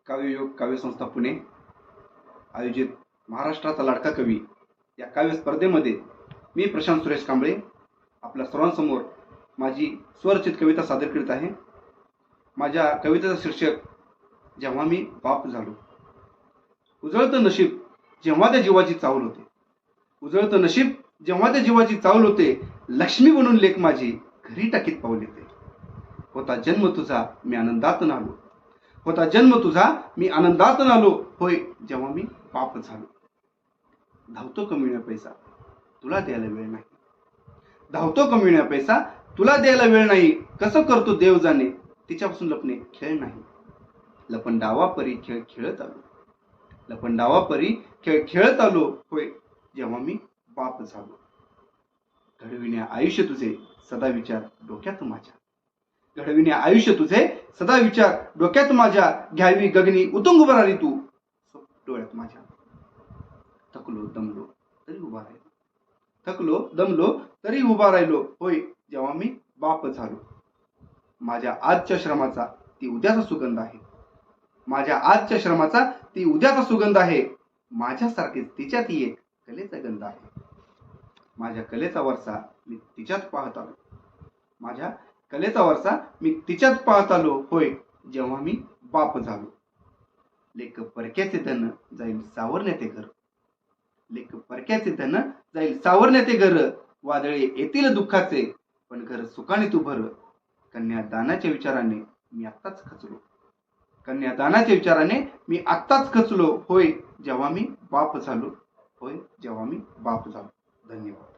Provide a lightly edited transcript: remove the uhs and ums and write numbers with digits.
काव्ययोग काव्यसंस्था पुणे आयोजित महाराष्ट्राचा लाडका कवी या काव्य स्पर्धेमध्ये मी प्रशांत सुरेश कांबळे आपल्या सर्वांसमोर माझी स्वरचित कविता सादर करीत आहे। माझ्या कवितेचं शीर्षक जेव्हा मी बाप झालो। उजळतं नशीब जेव्हा त्या जीवाची चावल होते, उजळतं नशीब जेव्हा त्या जीवाची चावल होते, लक्ष्मी बनून लेक माझी घरी टाकीत पाऊल येते। होता जन्म तुझा मी आनंदात नालो, होता जन्म तुझा मी आनंदात नालो, होय जेव्हा मी बाप झालो। धावतो कमिळण्या पैसा तुला द्यायला वेळ नाही, धावतो कमिळण्या पैसा तुला द्यायला वेळ नाही, कसं करतो देव जाणे तिच्यापासून लपणे खेळ नाही। लपन डावा परी खेळ खेळत आलो, लपन डावा परी खेळ खेळत आलो, होय जेव्हा मी बाप झालो। घडविण्या आयुष्य तुझे सदा विचार डोक्यात माझ्या, घडविण्या आयुष्य तुझे सदा विचार डोक्यात माझ्या, घ्यावी गगनी उतुंग उभा राहिली तू डोळ्यात माझ्या। थकलो दमलो तरी उभा राहिलो, थकलो दमलो तरी उभा राहिलो, होय जेव्हा मी बाप झालो। माझ्या आजच्या श्रमाचा ती उद्याचा सुगंध आहे, माझ्या आजच्या श्रमाचा ती उद्याचा सुगंध आहे, माझ्यासारखीच तिच्यात एक कलेचा गंध आहे। माझ्या कलेचा वारसा मी तिच्यात पाहत आलो, माझ्या कलेचा वारसा मी तिच्यात पाहत आलो, होय जेव्हा मी बाप झालो। लेक परक्याचे धन जाईल सावरण्याचे घर, लेक परक्याचे धन जाईल सावरण्याचे घर, वादळे येतील दुःखाचे पण घर सुखाने तू भर। कन्यादानाच्या विचाराने मी आत्ताच खचलो, कन्यादानाच्या विचाराने मी आत्ताच खचलो, होय जेव्हा मी बाप झालो, होय जेव्हा मी बाप झालो। धन्यवाद।